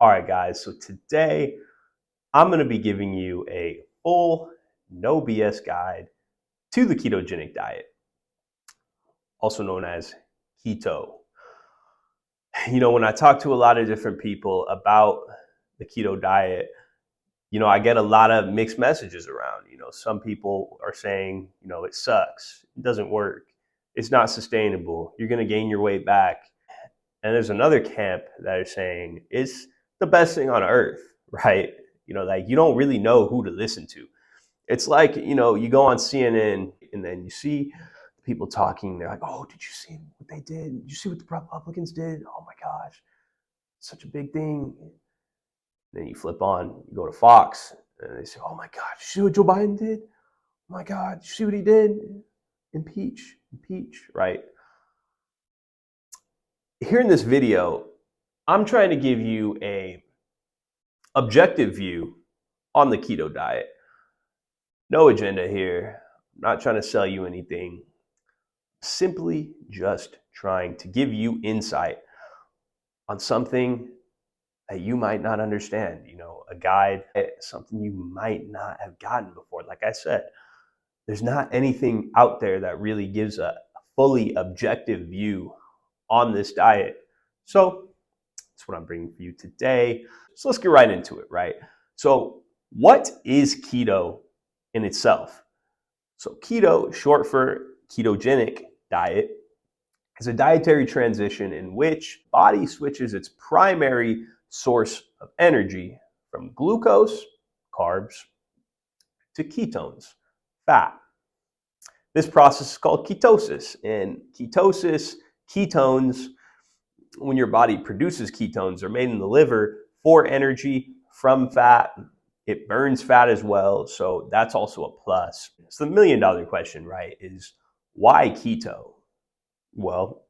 All right, guys, so today I'm going to be giving you a full, no BS guide to the ketogenic diet, also known as keto. When I talk to a lot of different people about the keto diet, I get a lot of mixed messages around. Some people are saying, it sucks, it doesn't work, it's not sustainable, you're going to gain your weight back. And there's another camp that are saying it's the best thing on earth, right? Like you don't really know who to listen to. It's like, you go on CNN and then you see people talking. They're like, oh, did you see what they did? Did you see what the Republicans did? Oh my gosh, such a big thing. Then you flip on, you go to Fox, and they say, oh my God, did you see what Joe Biden did? Oh my God, did you see what he did? Impeach, right? Here in this video, I'm trying to give you a objective view on the keto diet. No agenda here. I'm not trying to sell you anything. Simply just trying to give you insight on something that you might not understand, a guide, something you might not have gotten before. Like I said, there's not anything out there that really gives a fully objective view on this diet. So that's what I'm bringing for you today. So let's get right into it, right? So what is keto in itself? So keto, short for ketogenic diet, is a dietary transition in which body switches its primary source of energy from glucose, carbs, to ketones, fat. This process is called ketosis. And ketones, when your body produces ketones, are made in the liver for energy from fat. It burns fat as well, so that's also a plus. So the $1,000,000 question, right, is why keto? Well,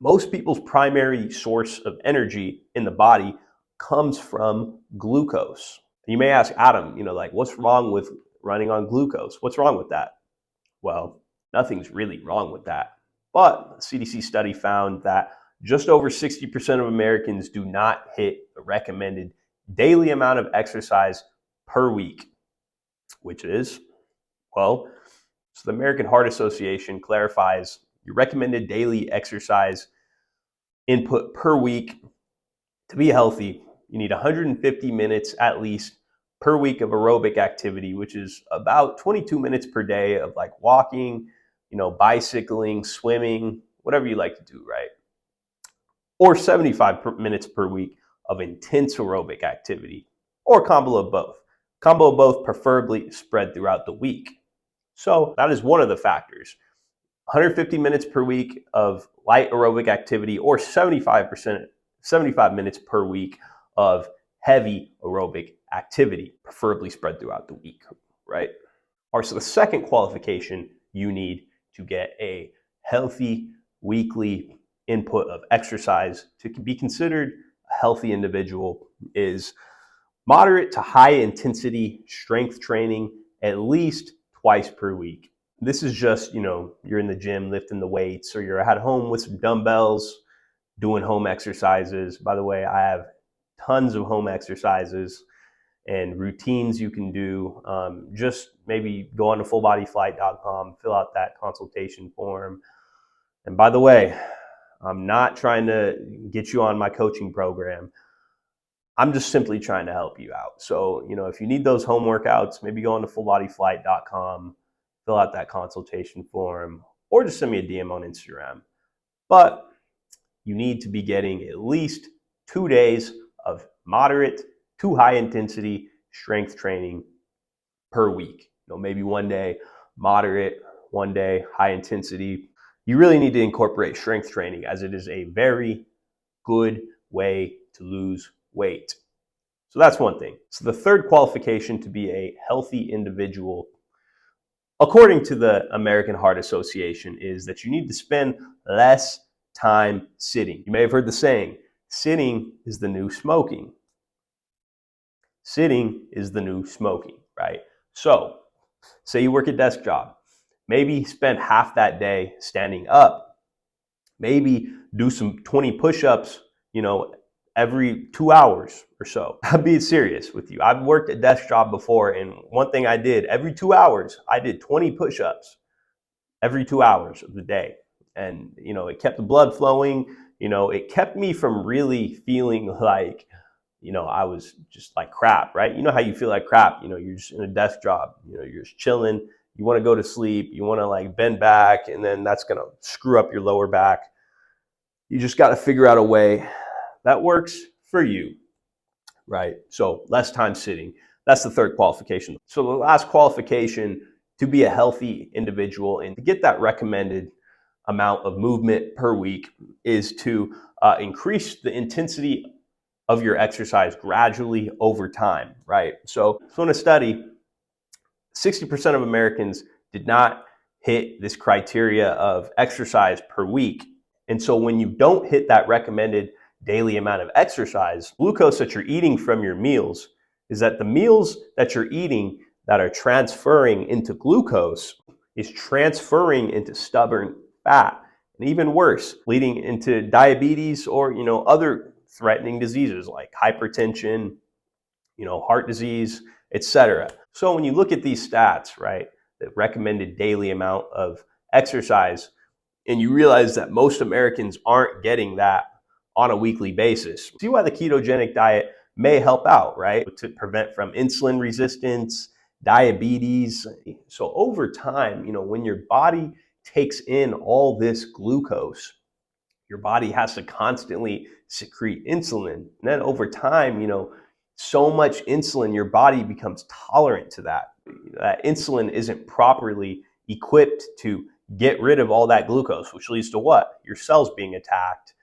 most people's primary source of energy in the body comes from glucose. You may ask Adam, like, what's wrong with running on glucose? What's wrong with that? Well, nothing's really wrong with that. But a CDC study found that just over 60% of Americans do not hit the recommended daily amount of exercise per week, which is, so the American Heart Association clarifies your recommended daily exercise input per week to be healthy. You need 150 minutes at least per week of aerobic activity, which is about 22 minutes per day of like walking, bicycling, swimming, whatever you like to do, right? Or 75 minutes per week of intense aerobic activity, or combo of both. Combo of both, preferably spread throughout the week. So that is one of the factors. 150 minutes per week of light aerobic activity, or 75 minutes per week of heavy aerobic activity, preferably spread throughout the week, right? All right, so the second qualification you need to get a healthy weekly input of exercise to be considered a healthy individual is moderate to high intensity strength training at least twice per week. This is just, you're in the gym lifting the weights, or you're at home with some dumbbells doing home exercises. By the way, I have tons of home exercises and routines you can do. Just maybe go on to fullbodyflight.com, fill out that consultation form. And by the way, I'm not trying to get you on my coaching program. I'm just simply trying to help you out. So, if you need those home workouts, maybe go on to fullbodyflight.com, fill out that consultation form, or just send me a DM on Instagram. But you need to be getting at least 2 days of moderate to high intensity strength training per week. Maybe one day moderate, one day high intensity. You really need to incorporate strength training, as it is a very good way to lose weight. So that's one thing. So the third qualification to be a healthy individual, according to the American Heart Association, is that you need to spend less time sitting. You may have heard the saying, sitting is the new smoking. Sitting is the new smoking, right? So say you work a desk job. Maybe spend half that day standing up. Maybe do some 20 push-ups, every 2 hours. or so. I'm being serious with you. I've worked a desk job before, and one thing I did every 2 hours, I did 20 push-ups every 2 hours of the day. And, it kept the blood flowing. It kept me from really feeling like, I was just like crap, right? You know how you feel like crap, you're just in a desk job, you're just chilling. You want to go to sleep. You want to like bend back, and then that's going to screw up your lower back. You just got to figure out a way that works for you, right? So less time sitting. That's the third qualification. So the last qualification to be a healthy individual and to get that recommended amount of movement per week is to increase the intensity of your exercise gradually over time, right? So in a study, 60% of Americans did not hit this criteria of exercise per week. And so when you don't hit that recommended daily amount of exercise, glucose that you're eating from your meals is that the meals that you're eating that are transferring into glucose is transferring into stubborn fat. And even worse, leading into diabetes or, other threatening diseases like hypertension, heart disease, etc. So when you look at these stats, right, the recommended daily amount of exercise, and you realize that most Americans aren't getting that on a weekly basis, see why the ketogenic diet may help out, right, to prevent from insulin resistance, diabetes. So over time, when your body takes in all this glucose, your body has to constantly secrete insulin. And then over time, so much insulin, your body becomes tolerant to that. That insulin isn't properly equipped to get rid of all that glucose, which leads to what? Your cells being attacked,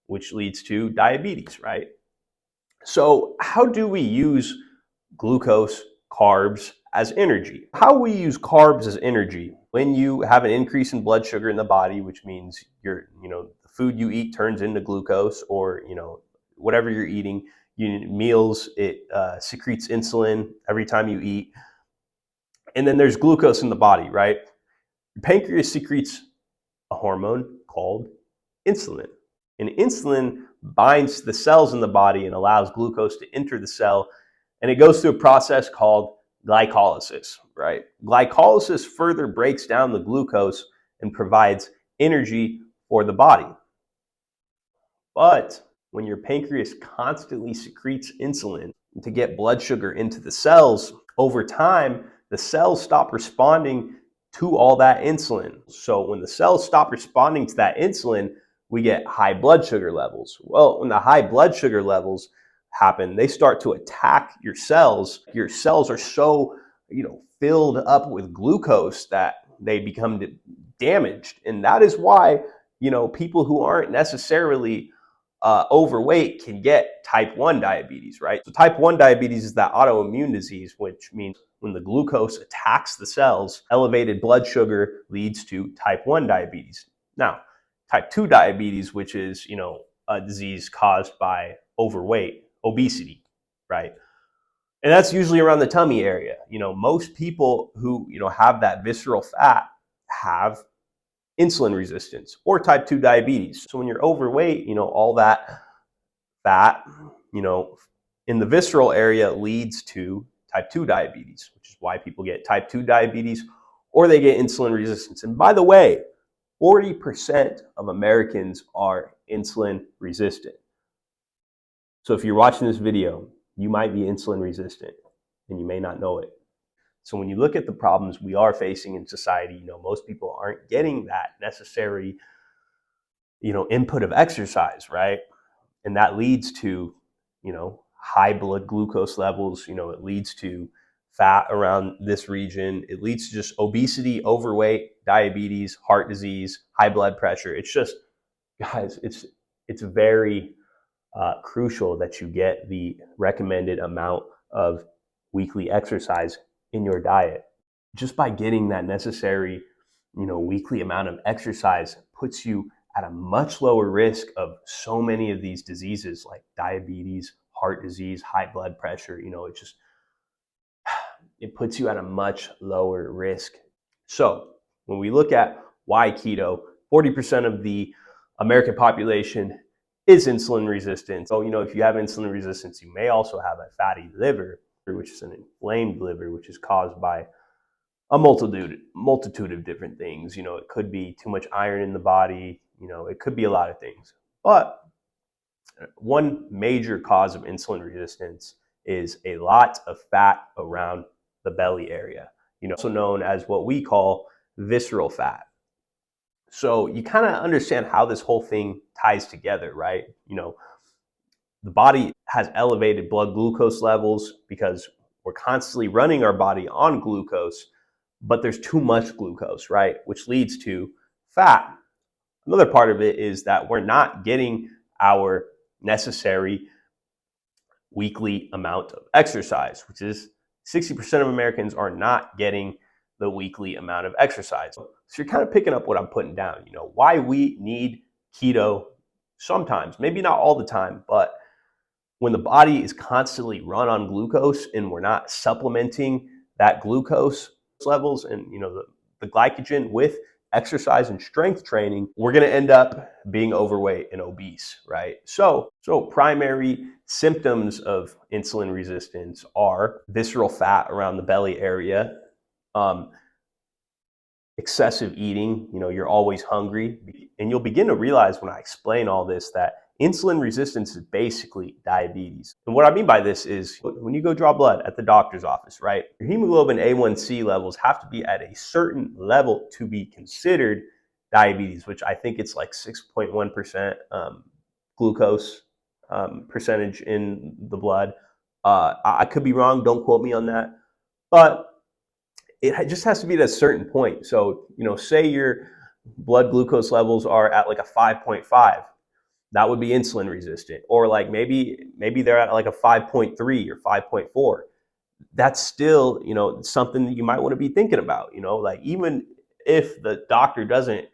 which leads to diabetes, right? So how do we use glucose, carbs as energy? How we use carbs as energy? When you have an increase in blood sugar in the body, which means the food you eat turns into glucose, or whatever you're eating, meals, it secretes insulin every time you eat. And then there's glucose in the body, right? Your pancreas secretes a hormone called insulin. And insulin binds to the cells in the body and allows glucose to enter the cell. And it goes through a process called glycolysis, right? Glycolysis further breaks down the glucose and provides energy for the body. But when your pancreas constantly secretes insulin to get blood sugar into the cells, over time, the cells stop responding to all that insulin. So when the cells stop responding to that insulin, we get high blood sugar levels. Well, when the high blood sugar levels happen, they start to attack your cells. Your cells are so, filled up with glucose that they become damaged. And that is why, people who aren't necessarily overweight can get type 1 diabetes, right? So type 1 diabetes is that autoimmune disease, which means when the glucose attacks the cells, elevated blood sugar leads to type 1 diabetes. Now, type 2 diabetes, which is, a disease caused by overweight, obesity, right? And that's usually around the tummy area. Most people who, have that visceral fat have insulin resistance or type 2 diabetes. So when you're overweight, all that fat, in the visceral area leads to type 2 diabetes, which is why people get type 2 diabetes or they get insulin resistance. And by the way, 40% of Americans are insulin resistant. So if you're watching this video, you might be insulin resistant and you may not know it. So when you look at the problems we are facing in society, most people aren't getting that necessary, input of exercise, right? And that leads to, high blood glucose levels. It leads to fat around this region. It leads to just obesity, overweight, diabetes, heart disease, high blood pressure. It's just, guys, it's very crucial that you get the recommended amount of weekly exercise in your diet. Just by getting that necessary, weekly amount of exercise puts you at a much lower risk of so many of these diseases like diabetes, heart disease, high blood pressure. It puts you at a much lower risk. So when we look at why keto, 40% of the American population is insulin resistance. So, if you have insulin resistance, you may also have a fatty liver, which is an inflamed liver, which is caused by a multitude of different things. It could be too much iron in the body. It could be a lot of things. But one major cause of insulin resistance is a lot of fat around the belly area, also known as what we call visceral fat. So you kind of understand how this whole thing ties together, right? The body has elevated blood glucose levels because we're constantly running our body on glucose, but there's too much glucose, right? Which leads to fat. Another part of it is that we're not getting our necessary weekly amount of exercise, which is 60% of Americans are not getting the weekly amount of exercise. So you're kind of picking up what I'm putting down, why we need keto sometimes, maybe not all the time, but when the body is constantly run on glucose and we're not supplementing that glucose levels and the glycogen with exercise and strength training, we're going to end up being overweight and obese, right? So primary symptoms of insulin resistance are visceral fat around the belly area, excessive eating, you're always hungry. And you'll begin to realize when I explain all this that insulin resistance is basically diabetes. And what I mean by this is when you go draw blood at the doctor's office, right? Your hemoglobin A1C levels have to be at a certain level to be considered diabetes, which I think it's like 6.1% glucose percentage in the blood. I could be wrong, don't quote me on that. But it just has to be at a certain point. So, say your blood glucose levels are at like a 5.5, that would be insulin resistant. Or like maybe they're at like a 5.3 or 5.4. That's still, something that you might want to be thinking about, like even if the doctor doesn't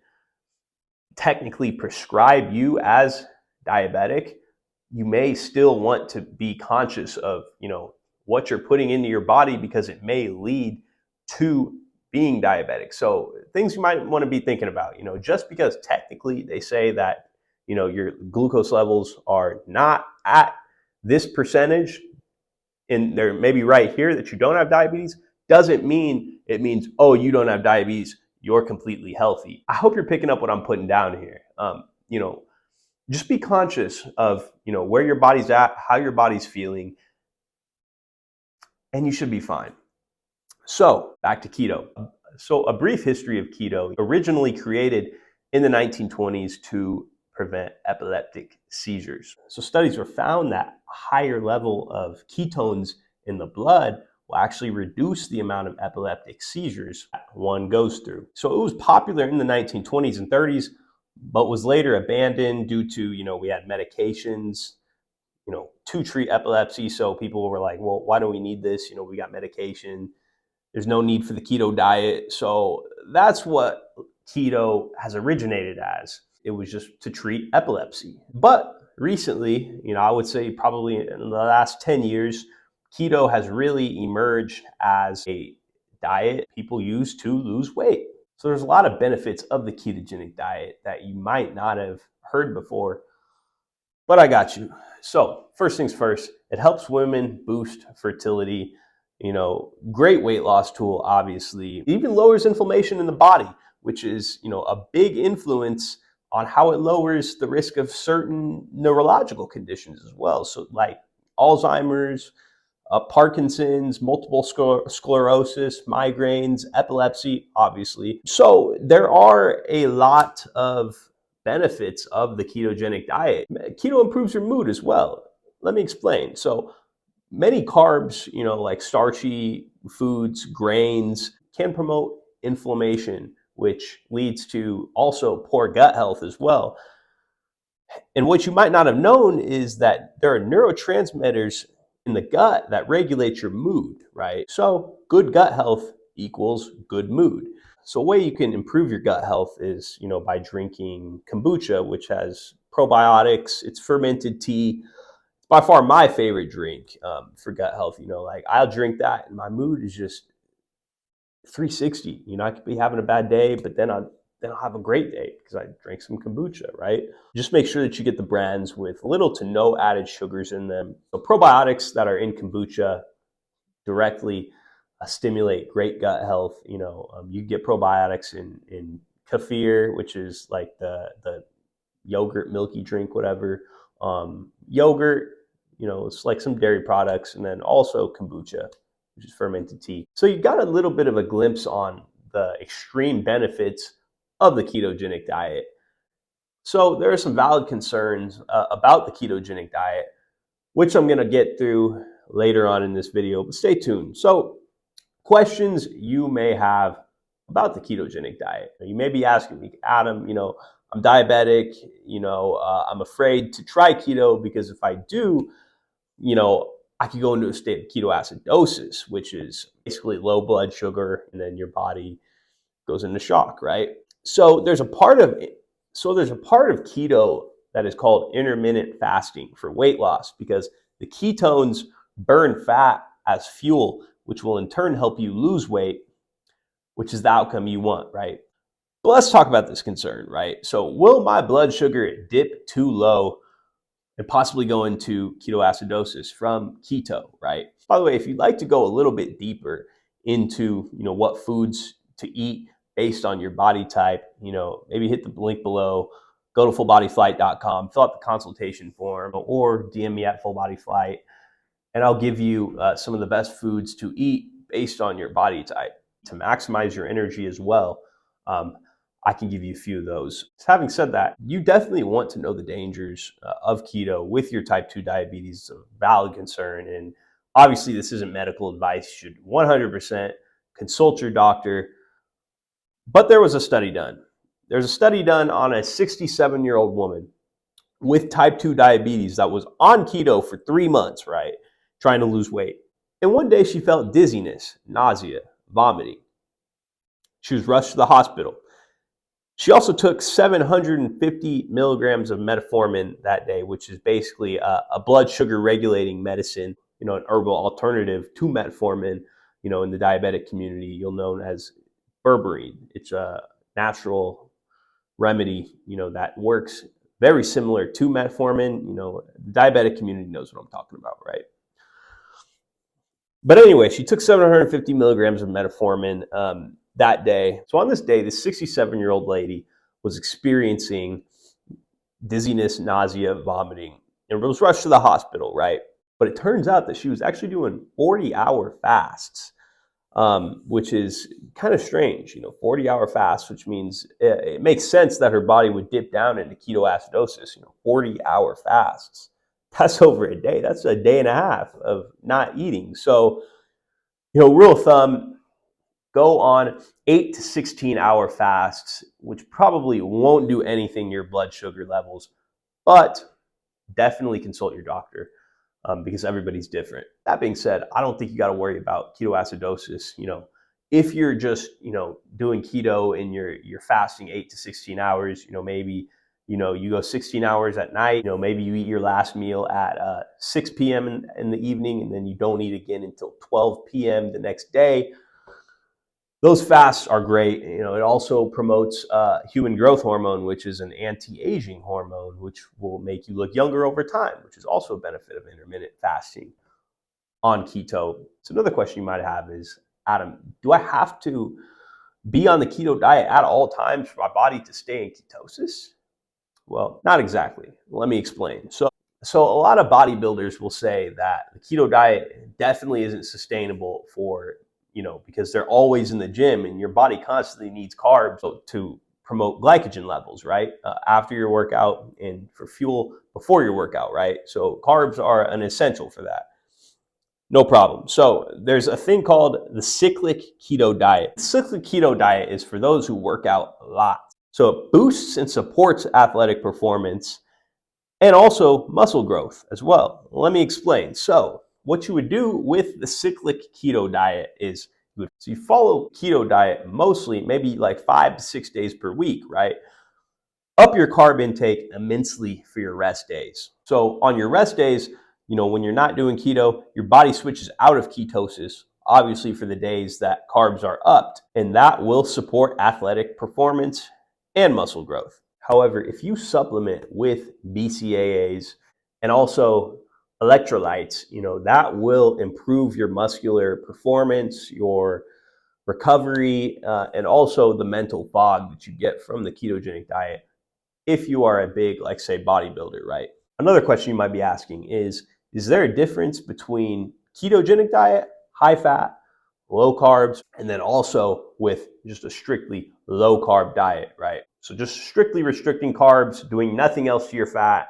technically prescribe you as diabetic, you may still want to be conscious of, what you're putting into your body because it may lead to being diabetic. So things you might want to be thinking about, just because technically they say that, your glucose levels are not at this percentage and they're maybe right here that you don't have diabetes, doesn't mean it means, oh, you don't have diabetes, you're completely healthy. I hope you're picking up what I'm putting down here. Just be conscious of, where your body's at, how your body's feeling, and you should be fine. So back to keto. So a brief history of keto, originally created in the 1920s to prevent epileptic seizures. So studies were found that a higher level of ketones in the blood will actually reduce the amount of epileptic seizures that one goes through. So it was popular in the 1920s and 30s, but was later abandoned due to, we had medications, to treat epilepsy. So people were like, well, why do we need this? We got medication. There's no need for the keto diet. So that's what keto has originated as. It was just to treat epilepsy. But recently, I would say probably in the last 10 years, keto has really emerged as a diet people use to lose weight. So there's a lot of benefits of the ketogenic diet that you might not have heard before, but I got you. So first things first, it helps women boost fertility. Great weight loss tool, obviously. It even lowers inflammation in the body, which is, a big influence on how it lowers the risk of certain neurological conditions as well. So like Alzheimer's, Parkinson's, multiple sclerosis, migraines, epilepsy, obviously. So there are a lot of benefits of the ketogenic diet. Keto improves your mood as well. Let me explain. So many carbs, like starchy foods, grains, can promote inflammation, which leads to also poor gut health as well. And what you might not have known is that there are neurotransmitters in the gut that regulate your mood, right? So good gut health equals good mood. So a way you can improve your gut health is, by drinking kombucha, which has probiotics, it's fermented tea. It's by far my favorite drink for gut health. Like I'll drink that and my mood is just 360. I could be having a bad day, but then then I'll have a great day because I drank some kombucha, right? Just make sure that you get the brands with little to no added sugars in them. So probiotics that are in kombucha directly stimulate great gut health. You get probiotics in kefir, which is like the yogurt milky drink, whatever. Yogurt, it's like some dairy products, and then also kombucha, which is fermented tea. So you got a little bit of a glimpse on the extreme benefits of the ketogenic diet. So there are some valid concerns about the ketogenic diet, which I'm going to get through later on in this video, but stay tuned. So questions you may have about the ketogenic diet. You may be asking me, Adam, I'm diabetic, I'm afraid to try keto because if I do, I could go into a state of ketoacidosis, which is basically low blood sugar, and then your body goes into shock, right? So there's a part of keto that is called intermittent fasting for weight loss, because the ketones burn fat as fuel, which will in turn help you lose weight, which is the outcome you want, right? But let's talk about this concern, right? So will my blood sugar dip too low and possibly go into ketoacidosis from keto, right? By the way, if you'd like to go a little bit deeper into, what foods to eat based on your body type, maybe hit the link below, go to fullbodyflight.com, fill out the consultation form, or DM me at fullbodyflight, and I'll give you some of the best foods to eat based on your body type to maximize your energy as well. I can give you a few of those. Having said that, you definitely want to know the dangers of keto with your type 2 diabetes. It's a valid concern. And obviously, this isn't medical advice. You should 100% consult your doctor. But there was a study done. There's a study done on a 67-year-old woman with type 2 diabetes that was on keto for 3 months, right? Trying to lose weight. And one day she felt dizziness, nausea, vomiting. She was rushed to the hospital. She also took 750 milligrams of metformin that day, which is basically a blood sugar regulating medicine, an herbal alternative to metformin. In the diabetic community, you'll know as berberine. It's a natural remedy, that works very similar to metformin. The diabetic community knows what I'm talking about, right? But anyway, she took 750 milligrams of metformin that day. So on this day, this 67-year-old lady was experiencing dizziness, nausea, vomiting, and was rushed to the hospital, right? But it turns out that she was actually doing 40-hour fasts, which is kind of strange, 40-hour fasts, which means it makes sense that her body would dip down into ketoacidosis, 40-hour fasts. That's over a day. That's a day and a half of not eating. So, rule of thumb, go on 8 to 16-hour fasts, which probably won't do anything to your blood sugar levels, but definitely consult your doctor because everybody's different. That being said, I don't think you got to worry about ketoacidosis. If you're just, doing keto and you're fasting 8 to 16 hours, maybe you go 16 hours at night, maybe you eat your last meal at 6 p.m. in the evening, and then you don't eat again until 12 p.m. the next day. Those fasts are great. It also promotes human growth hormone, which is an anti-aging hormone, which will make you look younger over time, which is also a benefit of intermittent fasting on keto. So another question you might have is, Adam, do I have to be on the keto diet at all times for my body to stay in ketosis? Well, not exactly. Let me explain. So a lot of bodybuilders will say that the keto diet definitely isn't sustainable for, because they're always in the gym and your body constantly needs carbs to promote glycogen levels, right? After your workout and for fuel before your workout, right? So carbs are an essential for that. No problem. So there's a thing called the cyclic keto diet. The cyclic keto diet is for those who work out a lot. So it boosts and supports athletic performance and also muscle growth as well. Let me explain. So what you would do with the cyclic keto diet is you follow keto diet mostly maybe like 5 to 6 days per week, right? Up your carb intake immensely for your rest days. So on your rest days, when you're not doing keto, your body switches out of ketosis, obviously for the days that carbs are upped, and that will support athletic performance and muscle growth. However, if you supplement with BCAAs and also electrolytes, that will improve your muscular performance, your recovery, and also the mental fog that you get from the ketogenic diet if you are a big, like say, bodybuilder, right? Another question you might be asking is there a difference between ketogenic diet, high fat, low carbs, and then also with just a strictly low carb diet, right? So just strictly restricting carbs, doing nothing else to your fat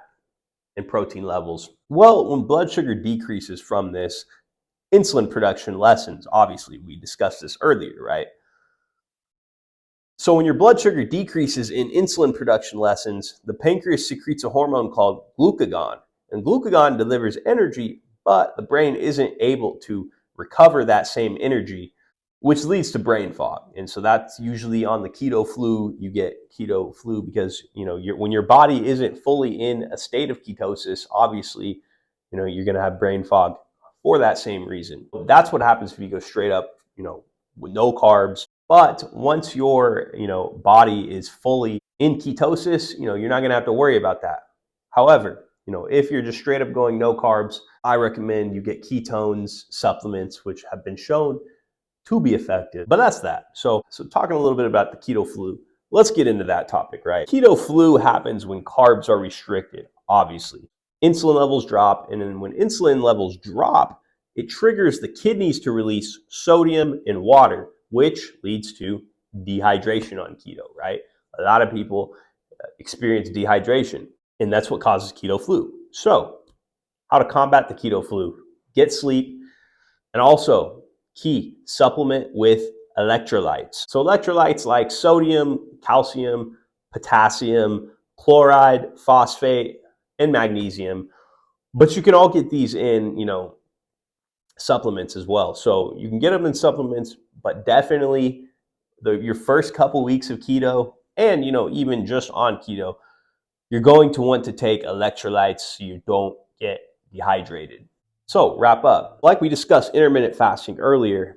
and protein levels. Well, when blood sugar decreases from this, insulin production lessens. Obviously, we discussed this earlier, right? So when your blood sugar decreases and insulin production lessens, the pancreas secretes a hormone called glucagon. And glucagon delivers energy, but the brain isn't able to recover that same energy, which leads to brain fog. And so that's usually on the keto flu. You get keto flu because when your body isn't fully in a state of ketosis, obviously, you're going to have brain fog for that same reason. That's what happens if you go straight up, with no carbs. But once your body is fully in ketosis, you're not going to have to worry about that. However, if you're just straight up going no carbs, I recommend you get ketones supplements, which have been shown to be effective. But that's that. So talking a little bit about the keto flu, let's get into that topic, right? Keto flu happens when carbs are restricted, obviously. Insulin levels drop, and then when insulin levels drop, it triggers the kidneys to release sodium and water, which leads to dehydration on keto, right? A lot of people experience dehydration, and that's what causes keto flu. So, how to combat the keto flu? Get sleep, and also key, supplement with electrolytes. So electrolytes like sodium, calcium, potassium, chloride, phosphate, and magnesium. But you can all get these in, supplements as well. So you can get them in supplements, but definitely your first couple weeks of keto and, even just on keto, you're going to want to take electrolytes so you don't get dehydrated. So wrap up. Like we discussed intermittent fasting earlier,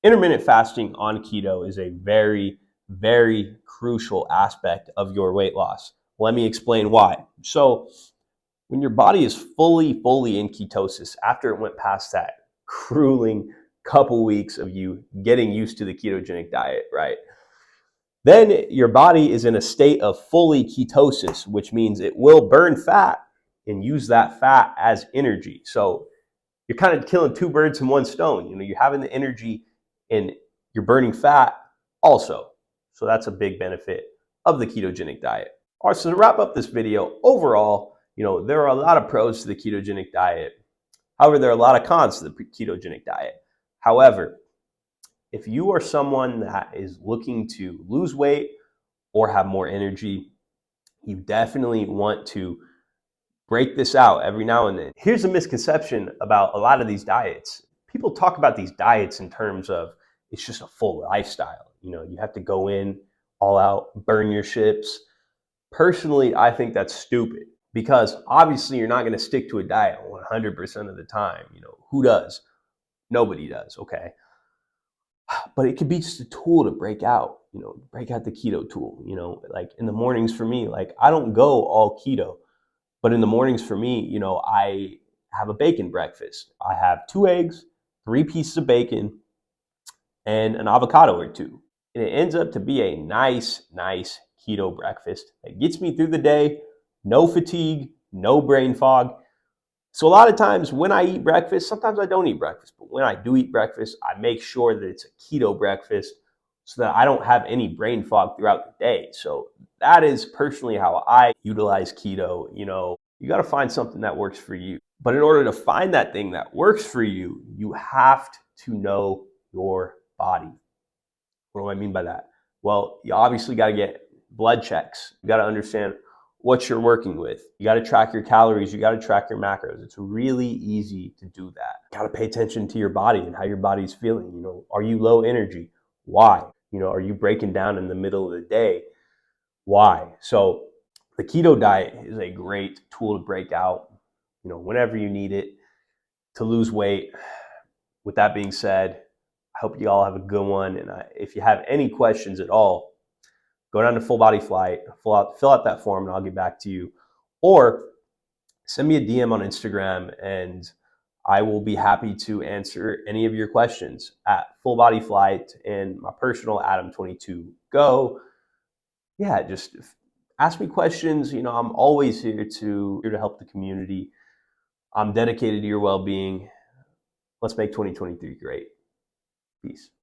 intermittent fasting on keto is a very, very crucial aspect of your weight loss. Let me explain why. So when your body is fully in ketosis, after it went past that grueling couple weeks of you getting used to the ketogenic diet, right? Then your body is in a state of fully ketosis, which means it will burn fat and use that fat as energy. So you're kind of killing two birds in one stone. You're having the energy and you're burning fat also. So that's a big benefit of the ketogenic diet. All right, so to wrap up this video, overall, there are a lot of pros to the ketogenic diet. However, there are a lot of cons to the ketogenic diet. However, if you are someone that is looking to lose weight or have more energy, you definitely want to break this out every now and then. Here's a misconception about a lot of these diets. People talk about these diets in terms of it's just a full lifestyle. You have to go in all out, burn your ships. Personally, I think that's stupid because obviously you're not going to stick to a diet 100% of the time. Who does? Nobody does, okay? But it could be just a tool to break out the keto tool. Like in the mornings for me, like I don't go all keto, but in the mornings for me, I have a bacon breakfast. I have 2 eggs, 3 pieces of bacon, and an avocado or 2. And it ends up to be a nice keto breakfast that gets me through the day, no fatigue, no brain fog. So a lot of times when I eat breakfast, sometimes I don't eat breakfast, but when I do eat breakfast, I make sure that it's a keto breakfast so that I don't have any brain fog throughout the day. So that is personally how I utilize keto. You got to find something that works for you. But in order to find that thing that works for you, you have to know your body. What do I mean by that? Well, you obviously got to get blood checks. You got to understand what you're working with. You got to track your calories. You got to track your macros. It's really easy to do that. You got to pay attention to your body and how your body's feeling. Are you low energy? Why? Are you breaking down in the middle of the day? Why? So the keto diet is a great tool to break out, whenever you need it to lose weight. With that being said, I hope you all have a good one. And if you have any questions at all, go down to Full Body Flight, fill out that form, and I'll get back to you. Or send me a DM on Instagram, and I will be happy to answer any of your questions at Full Body Flight and my personal Adam22Go. Yeah, just ask me questions. I'm always here to help the community. I'm dedicated to your well-being. Let's make 2023 great. Peace.